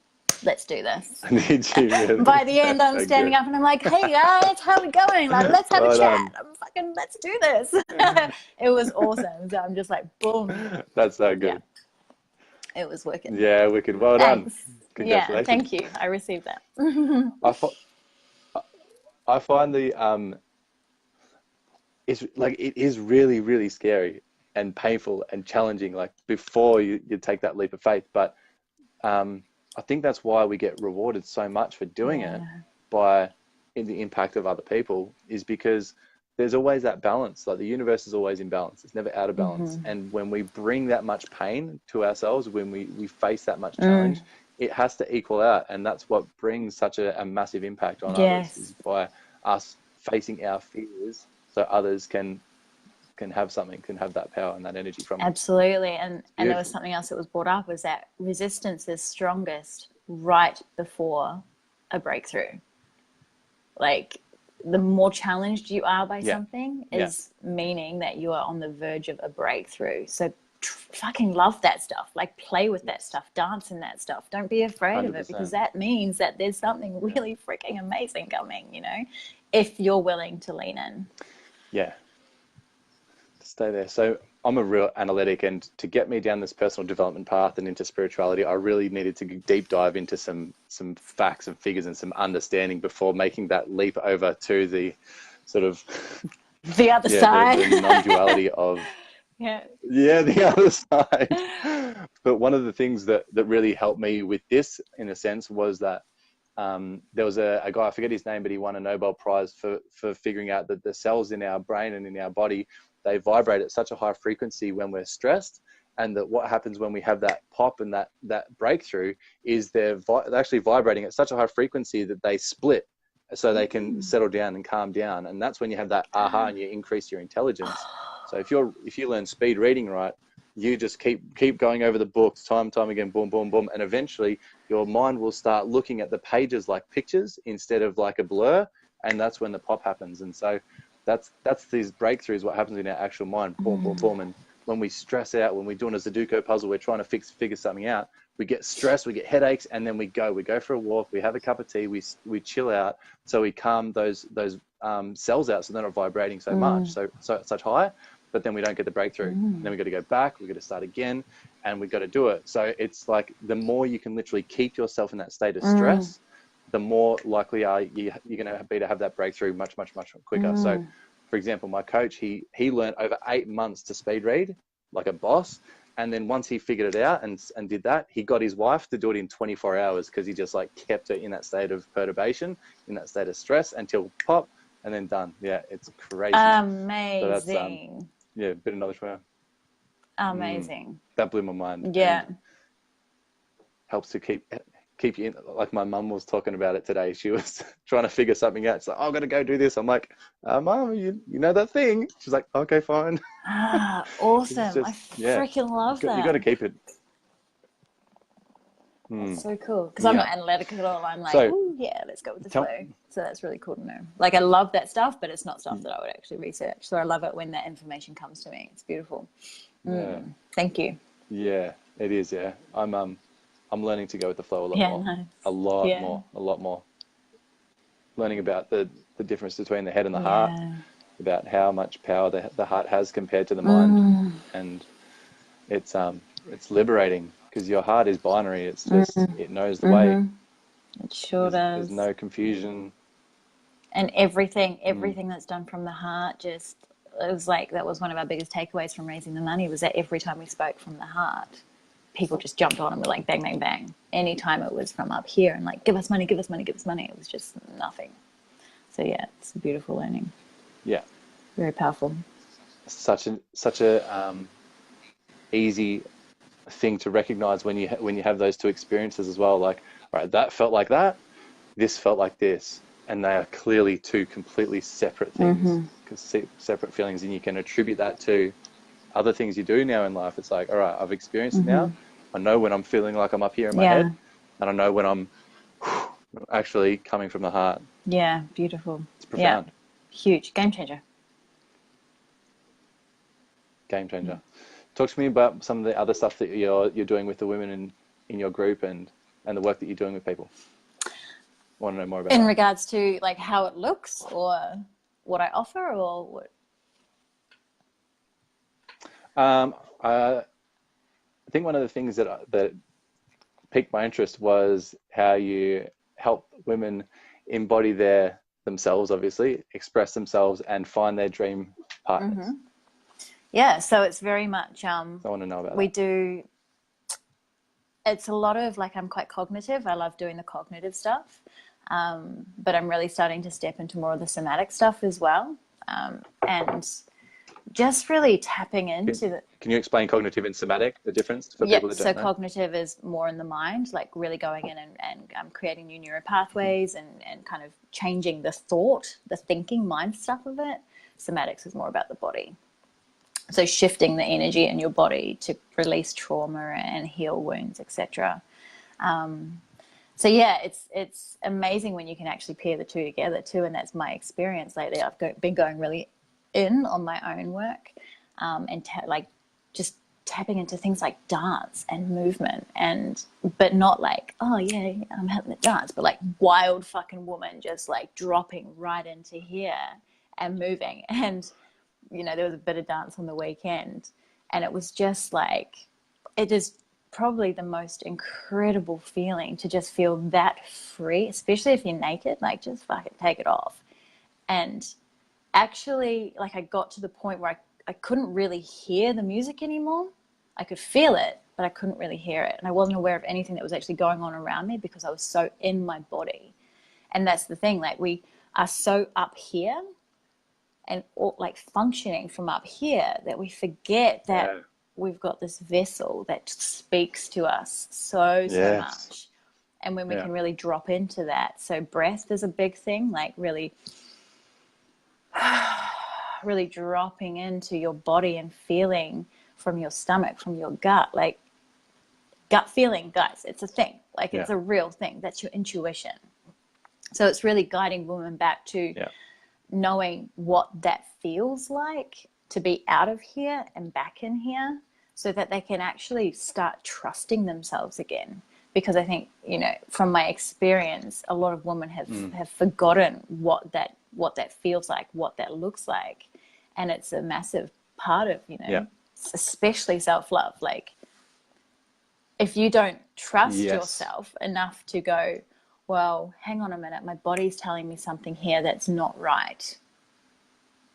let's do this. Did you really? By the end, I'm standing up and I'm like, hey guys, how we going? Like, let's have a chat. Let's do this. It was awesome. So I'm just like, boom. That's so good. Yeah. It was working. Yeah, wicked. Well done. Congratulations. Yeah, thank you. I received that. I find it is really, really scary and painful and challenging, like before you take that leap of faith. But I think that's why we get rewarded so much for doing it in the impact of other people, is because there's always that balance. Like, the universe is always in balance. It's never out of balance. And when we bring that much pain to ourselves, when we face that much challenge, it has to equal out. And that's what brings such a massive impact on others, is by us facing our fears so others can have that power and that energy from it. Absolutely. And there was something else that was brought up, was that resistance is strongest right before a breakthrough. Like, the more challenged you are by something is meaning that you are on the verge of a breakthrough. So fucking love that stuff. Like, play with that stuff, dance in that stuff. Don't be afraid 100%. Of it, because that means that there's something really freaking amazing coming, you know, if you're willing to lean in. Yeah. Stay there. So I'm a real analytic, and to get me down this personal development path and into spirituality, I really needed to deep dive into some facts and figures and some understanding before making that leap over to the sort of the other side, the non-duality of the other side. But one of the things that really helped me with this, in a sense, was that there was a guy, I forget his name, but he won a Nobel Prize for figuring out that the cells in our brain and in our body, they vibrate at such a high frequency when we're stressed, and that what happens when we have that pop and that breakthrough is they're actually vibrating at such a high frequency that they split, so they can settle down and calm down. And that's when you have that aha and you increase your intelligence. So if you learn speed reading right, you just keep going over the books time again, boom, boom, boom, and eventually your mind will start looking at the pages like pictures instead of like a blur, and that's when the pop happens. And so that's these breakthroughs, what happens in our actual mind, boom, boom, boom. And when we stress out, when we're doing a Sudoku puzzle, we're trying to figure something out, we get stressed, we get headaches, and then we go for a walk, we have a cup of tea, we chill out, so we calm those cells out, so they're not vibrating so much, so such high. But then we don't get the breakthrough. Then we got to go back, we got to start again, and we got to do it. So it's like, the more you can literally keep yourself in that state of stress, the more likely you're going to be to have that breakthrough much, much, much quicker. So, for example, my coach, he learned over 8 months to speed read like a boss. And then once he figured it out and did that, he got his wife to do it in 24 hours, because he just like kept her in that state of perturbation, in that state of stress, until pop, and then done. Yeah, it's crazy. Amazing. So that's, a bit of knowledge for her. Amazing. That blew my mind. Yeah. And helps to keep you in. Like my mum was talking about it today. She was trying to figure something out. She's like, oh, I've got to go do this. I'm like, Mum, you know that thing? She's like, okay, fine. Ah, It's awesome. I just, yeah, freaking love you got that. to keep it. That's so cool. Because I'm Yeah. not analytical at all. I'm like, So oh, yeah, let's go with the tell, flow. So that's really cool to know. Like, I love that stuff, but it's not stuff that I would actually research. So I love it when that information comes to me. It's beautiful. yeah, Thank you. yeah, it is. Yeah, I'm learning to go with the flow a lot Yeah, more, nice. a lot Yeah. more, a lot more. Learning about the difference between the head and the heart, Yeah. about how much power the heart has compared to the mind, and it's liberating because your heart is binary. It's just it knows the way. It sure There's does. no confusion. And everything that's done from the heart, just, it was like, that was one of our biggest takeaways from Raising the Money, was that every time we spoke from the heart, people just jumped on and were like, bang, bang, bang. Anytime it was from up here and like, give us money, give us money, give us money, it was just nothing. So yeah, it's a beautiful learning. Yeah, Very powerful. such a easy thing to recognize when you have those two experiences as well. Like, all right, that felt like that. This felt like this, and they are clearly two completely separate things, because separate feelings, and you can attribute that to other things you do now in life. It's like, all right, I've experienced it now. I know when I'm feeling like I'm up here in my Yeah. head, and I know when I'm actually coming from the heart. Yeah, beautiful. It's profound. Yeah. Huge. Game changer. Game changer. Talk to me about some of the other stuff that you're doing with the women in your group, and the work that you're doing with people. I want to know more about In that. regards to like how it looks or what I offer or what? I think one of the things that piqued my interest was how you help women embody themselves, obviously, express themselves, and find their dream partners. Yeah, so it's very much I want to know about we that. do. It's a lot of like, I'm quite cognitive. I love doing the cognitive stuff, but I'm really starting to step into more of the somatic stuff as well, and just really tapping into the. Can you explain cognitive and somatic, the difference for people Yep. that So don't know? cognitive is more in the mind, like really going in and creating new neural pathways and kind of changing the thought, the thinking mind stuff of it. Somatics is more about the body. So shifting the energy in your body to release trauma and heal wounds, etc. So yeah, it's amazing when you can actually pair the two together too, and that's my experience lately. I've been going really in on my own work, and like just tapping into things like dance and movement, but not like, oh yeah, I'm having a dance, but like wild fucking woman just like dropping right into here and moving. And there was a bit of dance on the weekend, and it was just like, it is probably the most incredible feeling to just feel that free, especially if you're naked, like just fucking take it off. And actually, like, I got to the point where I couldn't really hear the music anymore. I could feel it, but I couldn't really hear it. And I wasn't aware of anything that was actually going on around me because I was so in my body. And that's the thing, like, we are so up here and like functioning from up here that we forget that we've got this vessel that speaks to us so Yes. much. And when we can really drop into that. So breath is a big thing, like really dropping into your body and feeling from your stomach, from your gut, like gut feeling, guys, it's a thing. Like, it's a real thing. That's your intuition. So it's really guiding women back to knowing what that feels like to be out of here and back in here, so that they can actually start trusting themselves again. Because I think, from my experience, a lot of women have forgotten what that feels like, what that looks like. And it's a massive part of, especially self-love. Like, if you don't trust yourself enough to go, well, hang on a minute, my body's telling me something here that's not right,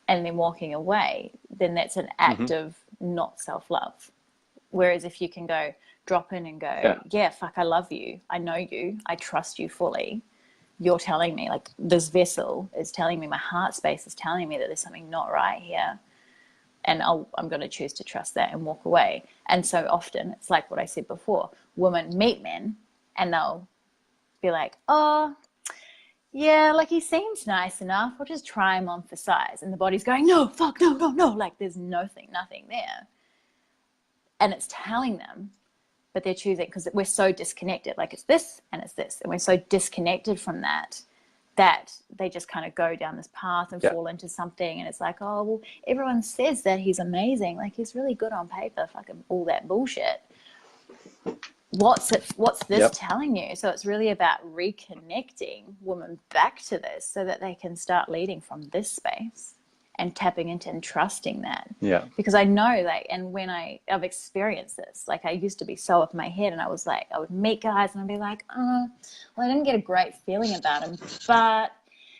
and then walking away, then that's an act of not self-love. Whereas if you can go, drop in and go, yeah, fuck, I love you. I know you. I trust you fully. You're telling me, like, this vessel is telling me, my heart space is telling me that there's something not right here. and I'm going to choose to trust that and walk away. And so often it's like what I said before, women meet men and they'll be like, oh, yeah, like he seems nice enough, I'll just try him on for size. And the body's going, no, fuck, no, no, no. Like there's nothing there. And it's telling them, but they're choosing because we're so disconnected. Like it's this and it's this. And we're so disconnected from that they just kind of go down this path and fall into something. And it's like, oh, well, everyone says that he's amazing. Like he's really good on paper, fucking all that bullshit. What's this telling you? So it's really about reconnecting women back to this so that they can start leading from this space and tapping into and trusting that. Yeah. Because I know, like, and when I've experienced this, like I used to be so up my head and I was like, I would meet guys and I'd be like, oh, well, I didn't get a great feeling about him, but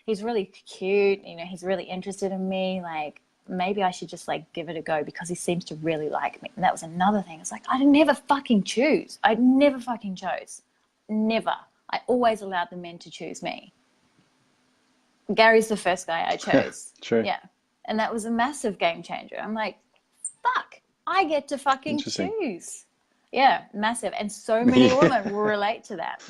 he's really cute. You know, he's really interested in me. Like, maybe I should just like give it a go because he seems to really like me. And that was another thing. It's like, I never fucking choose. I never fucking chose. Never. I always allowed the men to choose me. Gary's the first guy I chose. True. Yeah. And that was a massive game changer. I'm like, fuck, I get to fucking choose. Yeah, massive. And so many women will relate to that.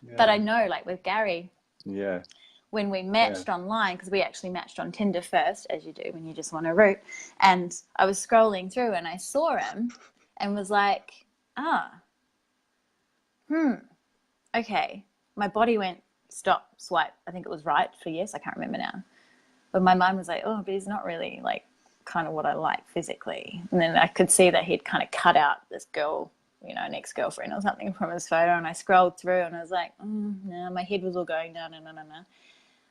Yeah. But I know, like with Gary, when we matched online, because we actually matched on Tinder first, as you do when you just want a root. And I was scrolling through and I saw him and was like, okay. My body went stop, swipe. I think it was right for yes. I can't remember now. But my mind was like, oh, but he's not really like kind of what I like physically. And then I could see that he'd kind of cut out this girl, you know, an ex-girlfriend or something from his photo. And I scrolled through and I was like, no, my head was all going down, no.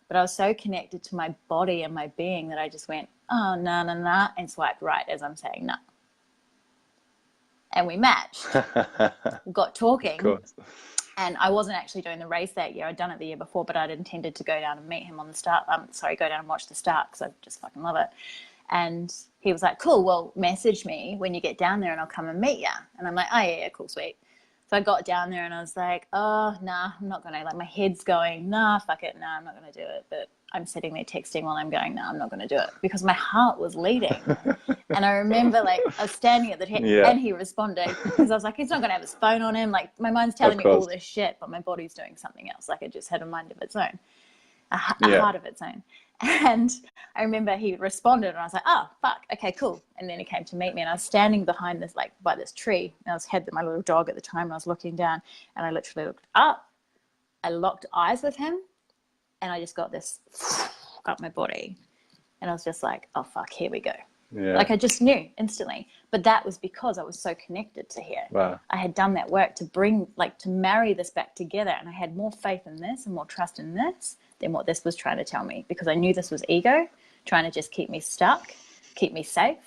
But I was so connected to my body and my being that I just went, oh, no, and swiped right as I'm saying no. And we matched. We got talking. Of course. And I wasn't actually doing the race that year. I'd done it the year before, but I'd intended to go down and meet him on the start. Go down and watch the start because I just fucking love it. And he was like, cool, well, message me when you get down there and I'll come and meet you. And I'm like, oh, yeah, cool, sweet. So I got down there and I was like, oh, nah, I'm not going to. Like my head's going, nah, fuck it, nah, I'm not going to do it. But I'm sitting there texting while I'm going, no, I'm not going to do it because my heart was leading. And I remember like I was standing at the and he responded because I was like, he's not going to have his phone on him. Like my mind's telling me all this shit, but my body's doing something else. Like it just had a mind of its own, a heart of its own. And I remember he responded and I was like, oh, fuck, okay, cool. And then he came to meet me and I was standing behind this, like by this tree. And I had my little dog at the time and I was looking down and I literally looked up. I locked eyes with him. And I just got this up my body. And I was just like, oh, fuck, here we go. Yeah. Like I just knew instantly. But that was because I was so connected to here. Wow. I had done that work to marry this back together. And I had more faith in this and more trust in this than what this was trying to tell me. Because I knew this was ego, trying to just keep me stuck, keep me safe.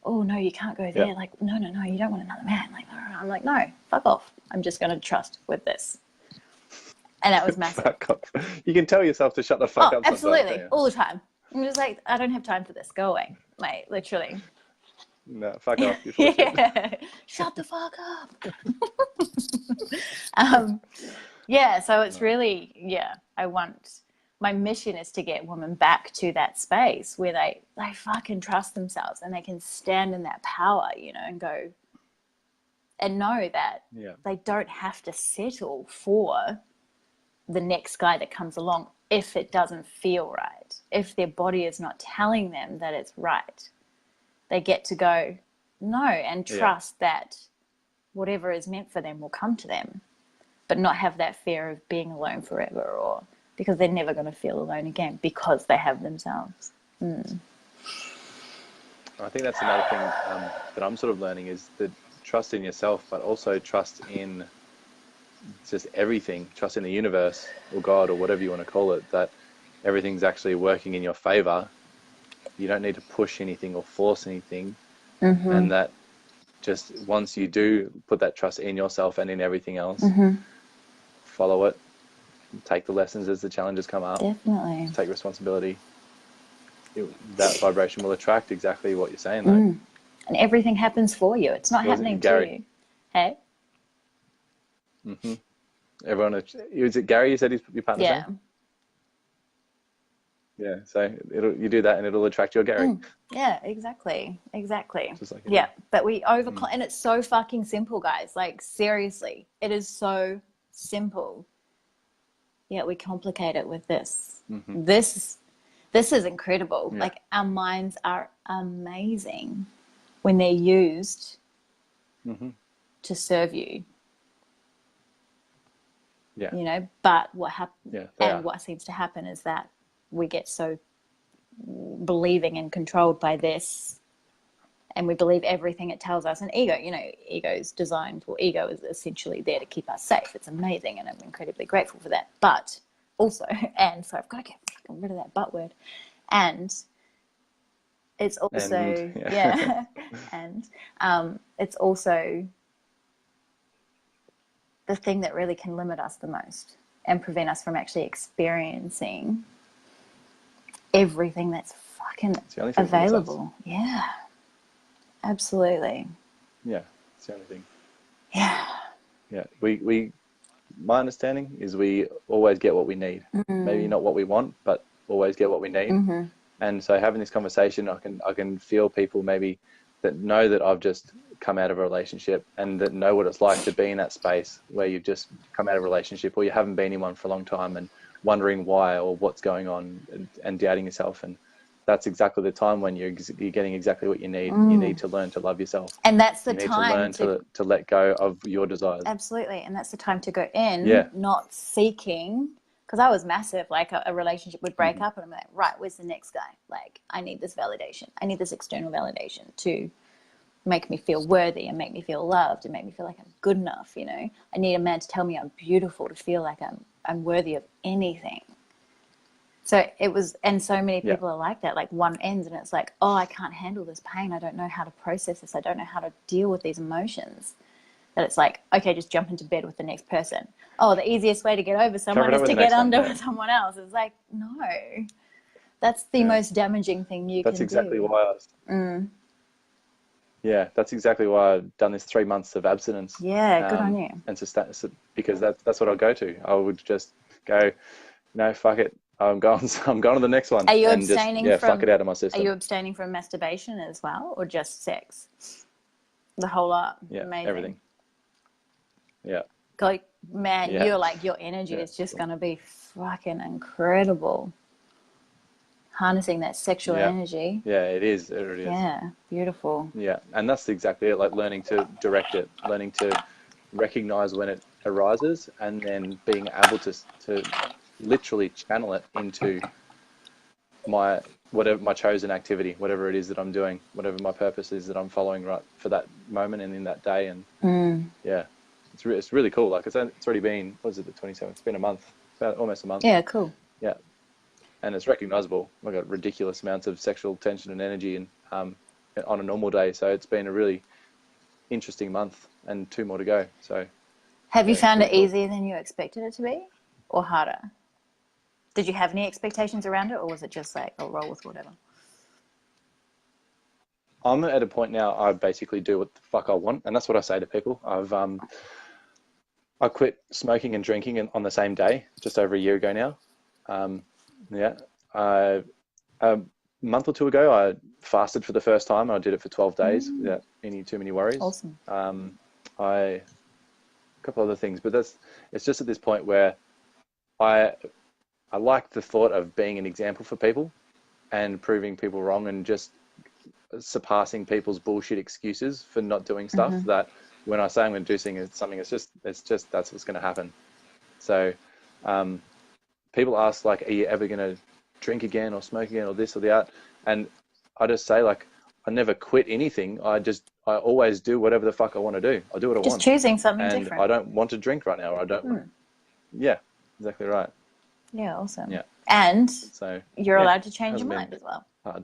Oh, no, you can't go there. Yeah. Like, no, you don't want another man. Like, I'm like, no, fuck off. I'm just going to trust with this. And that was massive. Fuck off. You can tell yourself to shut the fuck up. Absolutely. All the time. I'm just like, I don't have time for this. Go away. Like, literally. No, fuck off. Shut the fuck up. So it's really, my mission is to get women back to that space where they fucking trust themselves and they can stand in that power, you know, and go and know that they don't have to settle for the next guy that comes along if it doesn't feel right, if their body is not telling them that it's right. They get to go no and trust that whatever is meant for them will come to them, but not have that fear of being alone forever, or because they're never going to feel alone again because they have themselves. I think that's another thing that I'm sort of learning is that trust in yourself, but also trust in just everything, trust in the universe or God or whatever you want to call it, that everything's actually working in your favor. You don't need to push anything or force anything. And that just once you do put that trust in yourself and in everything else, follow it, take the lessons as the challenges come up. Definitely. Take responsibility. That vibration will attract exactly what you're saying. Though. And everything happens for you. It's not happening to you. Hey? Everyone, is it Gary you said he's your partner? Yeah. So you do that and it'll attract your Gary. Yeah, exactly. Just like Yeah, but we and it's so fucking simple, guys. Like, seriously, it is so simple. Yeah, we complicate it with this. This is incredible. Yeah. Like, our minds are amazing when they're used to serve you. Yeah. You know, but what what seems to happen is that we get so believing and controlled by this, and we believe everything it tells us. And ego, you know, ego is essentially there to keep us safe. It's amazing, and I'm incredibly grateful for that. But also, and so I've got to get fucking rid of that butt word. And it's also and it's also the thing that really can limit us the most and prevent us from actually experiencing everything that's fucking available. Yeah, absolutely. Yeah, it's the only thing. Yeah. Yeah, my understanding is we always get what we need. Maybe not what we want, but always get what we need. And so having this conversation, I can feel people maybe that know that I've just come out of a relationship and that know what it's like to be in that space where you've just come out of a relationship or you haven't been in one for a long time and wondering why or what's going on and doubting yourself. And that's exactly the time when you're getting exactly what you need. You need to learn to love yourself. And that's the you need time to learn to let go of your desires. Absolutely. And that's the time to go in, not seeking. Because I was massive, like a relationship would break up and I'm like, right, where's the next guy? Like, I need this validation. I need this external validation to make me feel worthy and make me feel loved and make me feel like I'm good enough, you know. I need a man to tell me I'm beautiful, to feel like I'm worthy of anything. So it was, and so many people are like that. Like, one ends and it's like, oh, I can't handle this pain. I don't know how to process this. I don't know how to deal with these emotions. That it's like, okay, just jump into bed with the next person. Oh, the easiest way to get over someone is to get under with someone else. It's like, no, that's the most damaging thing you can do. That's exactly why that's exactly why I've done this 3 months of abstinence. Yeah, good on you. And because that's what I'll go to. I would just go, no, fuck it. I'm going to the next one. Are you abstaining from? Fuck it out of my system. Are you abstaining from masturbation as well, or just sex? The whole lot. Yeah, amazing. Everything. Yeah. Like, man, you're like, your energy is just going to be fucking incredible. Harnessing that sexual energy. Yeah, it is. It really is. Yeah, beautiful. Yeah, and that's exactly it. Like, learning to direct it, learning to recognize when it arises, and then being able to literally channel it into my chosen activity, whatever it is that I'm doing, whatever my purpose is that I'm following right for that moment and in that day. And it's really cool. Like, it's already been, what is it, the 27th? It's been a month, almost a month. Yeah, cool. Yeah, and it's recognizable. I've got ridiculous amounts of sexual tension and energy, and on a normal day. So it's been a really interesting month, and 2 more to go. So, have you found it easier than you expected it to be, or harder? Did you have any expectations around it, or was it just like, I'll roll with whatever? I'm at a point now, I basically do what the fuck I want. And that's what I say to people. I quit smoking and drinking on the same day, just over a year ago now. A month or 2 ago, I fasted for the first time. I did it for 12 days without too many worries. Awesome. A couple other things, but it's just at this point where I like the thought of being an example for people and proving people wrong and just surpassing people's bullshit excuses for not doing stuff that when I say I'm going to do something, it's just that's what's going to happen. So people ask, like, are you ever going to drink again or smoke again or this or that? And I just say, like, I never quit anything. I always do whatever the fuck I want to do. I do what I want. Just choosing something and different. I don't want to drink right now. I don't. Yeah, exactly right. Yeah, awesome. Yeah. And so you're allowed to change your mind as well. Hard.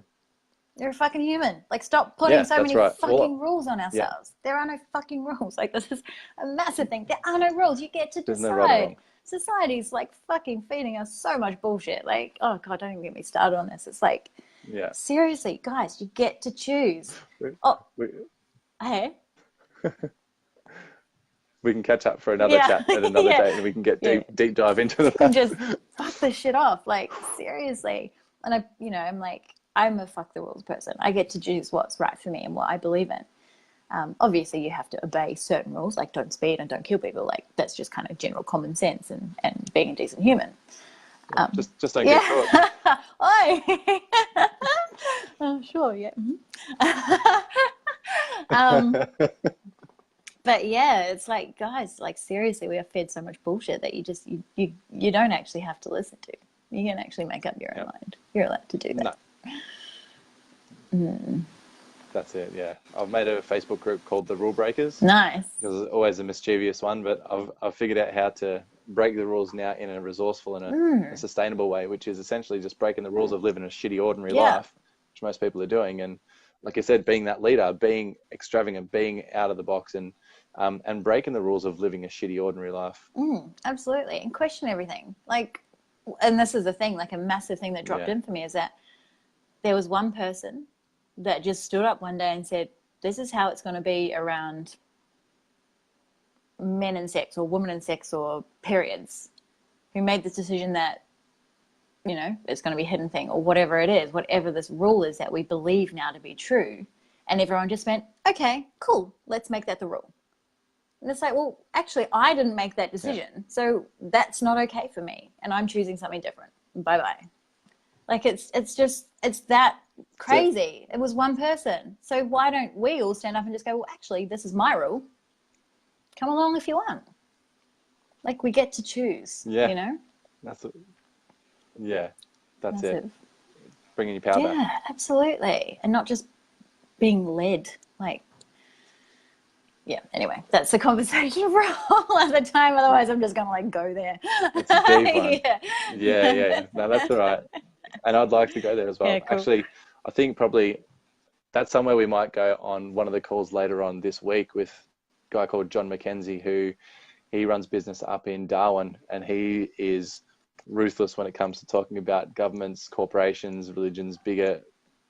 You're a fucking human. Like, stop putting so many fucking rules on ourselves. Yeah. There are no fucking rules. Like, this is a massive thing. There are no rules. You get to There's decide. no right or wrong. Society's like fucking feeding us so much bullshit. Like, oh God, don't even get me started on this. It's like, seriously, guys, you get to choose. Hey. We can catch up for another chat at another date, and we can get deep dive into that. You can just fuck this shit off. Like, seriously. And I'm like, I'm a fuck the rules person. I get to choose what's right for me and what I believe in. Obviously, you have to obey certain rules, like don't speed and don't kill people. Like that's just kind of general common sense and being a decent human. Just don't get caught. Oi. Oh, sure, yeah. But yeah, it's like, guys, like seriously, we are fed so much bullshit that you don't actually have to listen to. You can actually make up your own mind. You're allowed to do that. No. That's it, yeah. I've made a Facebook group called The Rule Breakers. Nice. Because it's always a mischievous one, but I've figured out how to break the rules now in a resourceful and a sustainable way, which is essentially just breaking the rules of living a shitty, ordinary life, which most people are doing. And like I said, being that leader, being extravagant, being out of the box, and breaking the rules of living a shitty, ordinary life. Absolutely. And question everything. Like, and this is the thing, like a massive thing that dropped in for me is that there was one person that just stood up one day and said, this is how it's going to be around men and sex or women and sex or periods, who made this decision that, it's going to be a hidden thing or whatever it is, whatever this rule is that we believe now to be true. And everyone just went, okay, cool, let's make that the rule. And it's like, well, actually, I didn't make that decision. So that's not okay for me. And I'm choosing something different. Bye-bye. Like, it's that crazy. It was one person. So why don't we all stand up and just go, well, actually, this is my rule. Come along if you want. Like, we get to choose, That's it. Yeah, that's Massive. it. Bringing your power back. Yeah, absolutely. And not just being led. Like, yeah, anyway, that's a conversation for a whole other time. Otherwise, I'm just going to, like, go there. It's a deep one. Yeah. No, that's all right. And I'd like to go there as well. Yeah, cool. Actually, I think probably that's somewhere we might go on one of the calls later on this week with a guy called John McKenzie, who he runs business up in Darwin, and he is ruthless when it comes to talking about governments, corporations, religions, bigger,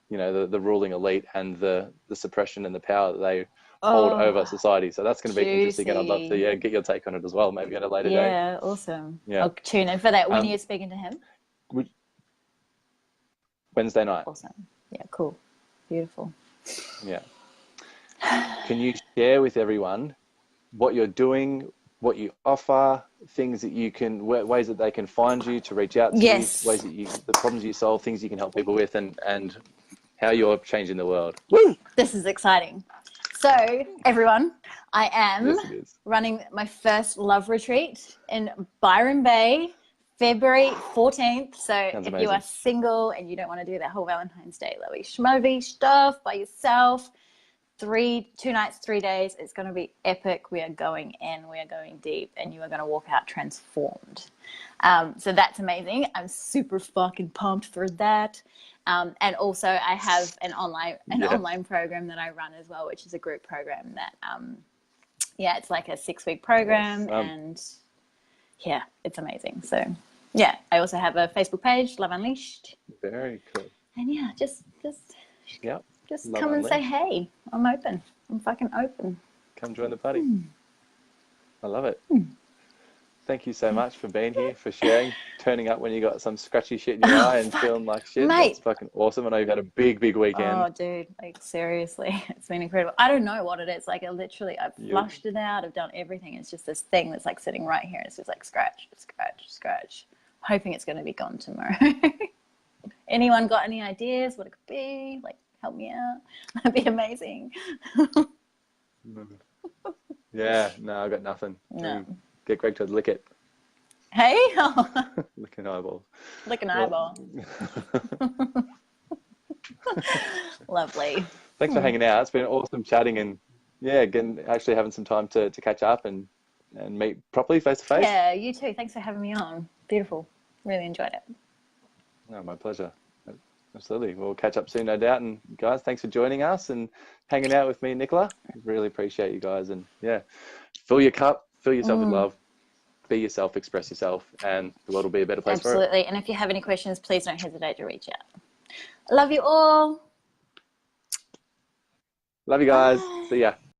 the ruling elite and the suppression and the power that they hold over society. So that's going to be interesting, and I'd love to get your take on it as well, maybe at a later date. Yeah, awesome. I'll tune in for that. When are you speaking to him? Wednesday night. Awesome. Yeah, cool. Beautiful. Yeah. Can you share with everyone what you're doing, what you offer, things that you can, ways that they can find you, to reach out to you, ways that the problems you solve, things you can help people with, and how you're changing the world. Woo! This is exciting. So, everyone, I am running my first love retreat in Byron Bay, February 14th. So if you are single and you don't want to do that whole Valentine's Day lovey schmovey stuff by yourself, 2 nights, 3 days, it's going to be epic. We are going in, we are going deep, and you are going to walk out transformed. So that's amazing. I'm super fucking pumped for that. And also I have an online program that I run as well, which is a group program that, it's like a 6-week program, and yeah, it's amazing. So yeah, I also have a Facebook page, Love Unleashed. Very cool. And yeah, just Love come and Unleashed. say, hey, I'm open. I'm fucking open. Come join the party. I love it. Thank you so much for being here, for sharing, turning up when you got some scratchy shit in your eye and feeling like shit. Mate. That's fucking awesome. I know you've had a big weekend. Oh, dude, like seriously, it's been incredible. I don't know what it is. Like, I've flushed it out. I've done everything. It's just this thing that's like sitting right here. It's just like scratch. Hoping it's going to be gone tomorrow. Anyone got any ideas what it could be? Like, help me out. That'd be amazing. Yeah, no, I got nothing. No. Get Greg to lick it. Hey? Lick an eyeball. Lick an eyeball. Lovely. Thanks for hanging out. It's been awesome chatting, and actually having some time to catch up and meet properly face to face. Yeah, you too. Thanks for having me on. Beautiful. Really enjoyed it. No, my pleasure. Absolutely. We'll catch up soon, no doubt. And guys, thanks for joining us and hanging out with me and Nicola. Really appreciate you guys. And fill your cup, fill yourself with love, be yourself, express yourself, and the world will be a better place for it. Absolutely. And if you have any questions, please don't hesitate to reach out. Love you all. Love you guys. See ya.